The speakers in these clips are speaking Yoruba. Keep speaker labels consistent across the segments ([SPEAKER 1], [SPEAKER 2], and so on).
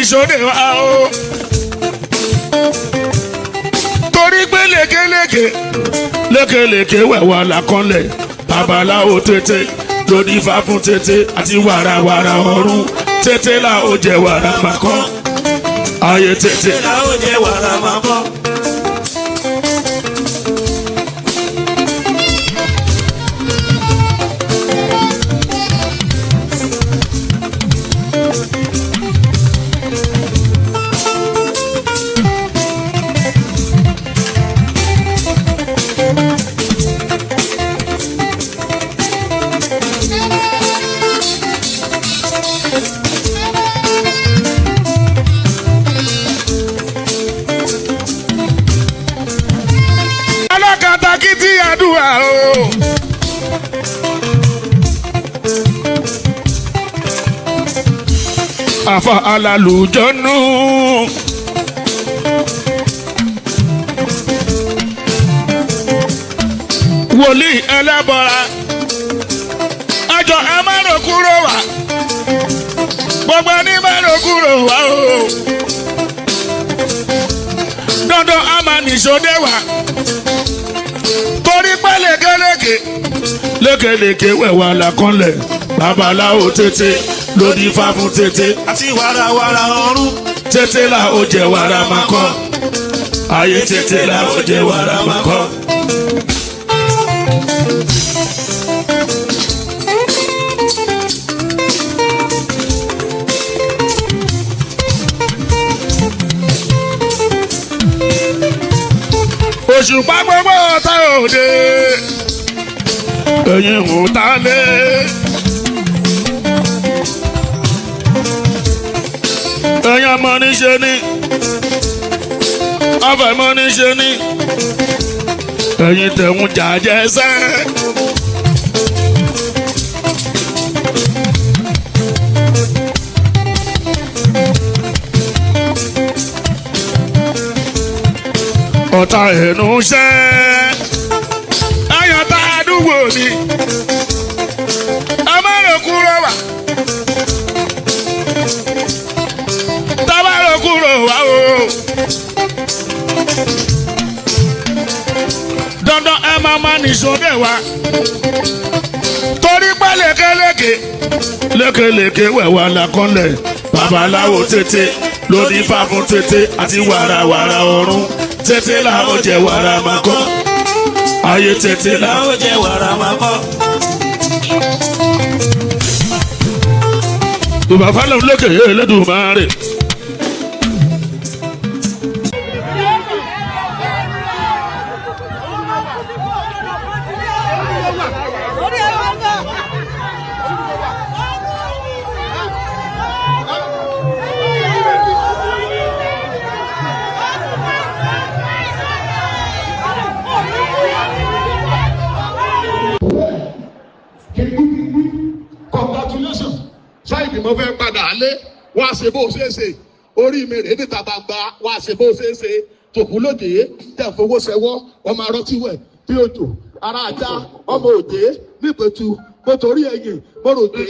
[SPEAKER 1] nìṣòdè wa o. torí pé lékeleke wẹ̀wà làkànlẹ̀ babaláwo tètè lóní ifá fún tètè àti wàràwàrà ọ̀run tètè là ó jẹ wàrà màkọ́ ayé tètè là ó jẹ wàrà màkọ́. Alákatakítí àdúrà o. Àfa alálùjọ́nù. Wòlíì ẹlẹ́bọra. Àjọ ẹ má lọ kúrò wá. Gbogbo ẹni má lọ kúrò wá o. Dandan a máa nìṣòdè wá. Torí pé lékeleke wẹ̀wà làkànlẹ̀ babaláwo tètè lóní ifá fún tètè àti wàràwàrà ọ̀run tètè là ó jẹ wàrà màkọ́ ayé tètè là ó jẹ wàrà màkọ́. Òṣùpá gbogbo ọ̀tá òde ẹ̀yin ò ta lé. Ẹ̀yin ọmọ níṣe ni ọ̀fẹ́mọ níṣe ni ẹ̀yin tẹ̀hún jàjẹ́ sẹ́. Ọ̀tá ẹnu ṣẹ́ ẹ̀yàn tá àdúgbò ni ẹ má lọ kúrò wá tá bá lọ kúrò wá o. Dandan ẹ máa ma nìṣòdè wá torí pé lékeleke wẹ̀wà làkànlẹ̀ babaláwo tètè lóní ifá fún tètè àti wàràwàrà ọ̀run tètè là ó jẹ wàrà màkọ́ ayé tètè là ó jẹ wàrà màkọ́. Bàbá fálẹ̀ lókè Elédùmarè.
[SPEAKER 2] Congratulations. Ṣáìdì mo fẹ́ padà lé wá ṣe bó ṣe é ṣe orí mi rèé níta gbangba wá ṣe bó ṣe é ṣe tòkú lóde tẹ̀ fowó ṣẹwọ́ ọmọ arọ́tíwẹ̀ bí òjò ara ajá ọmọ òde nípẹ̀tù mo torí ẹ̀yìn mo rò dé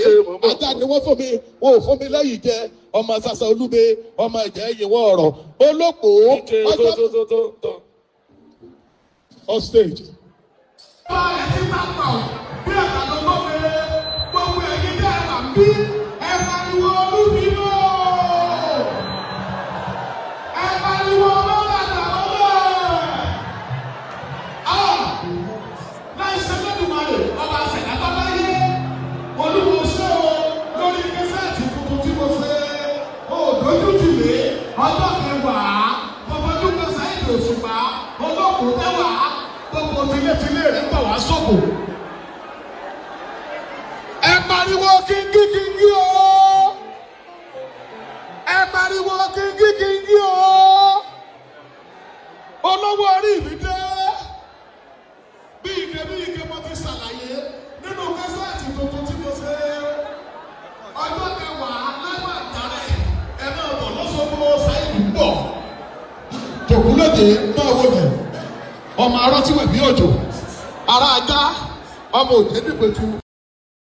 [SPEAKER 2] ajá ni wọ́n fún mi wọn ò fún mi lẹ́yìn jẹ ọmọ sasa olúbe ọmọ ẹ̀jẹ̀ ẹ̀yìn wọ́n ọ̀rọ̀ olóko ọjọ́ on stage.
[SPEAKER 3] Ọjọ́ kẹwàá, ọmọdún kan sáyẹ̀dì òṣùpá, olókùn tẹ́wàá, gbogbo tilétilé rẹ̀ gbà wá sọ́kò. Ẹ pariwo kíngí o! Ẹ pariwo kíngí o! Olówó orí mi dé. Bí ike mo ti ṣàlàyé nínú kẹsàtì tuntun tí mo ṣe. Ọjọ́ kẹwàá lẹ́wọ̀n àtàrẹ̀ ẹ máa bọ̀ lọ́sọ̀gbọ́ sáyẹ̀dì pọ̀.
[SPEAKER 2] Tòkúlódé máa wò mí ọmọ arọ́tíwẹ̀ bí òjò ara ajá ọmọ òde nípẹ̀tù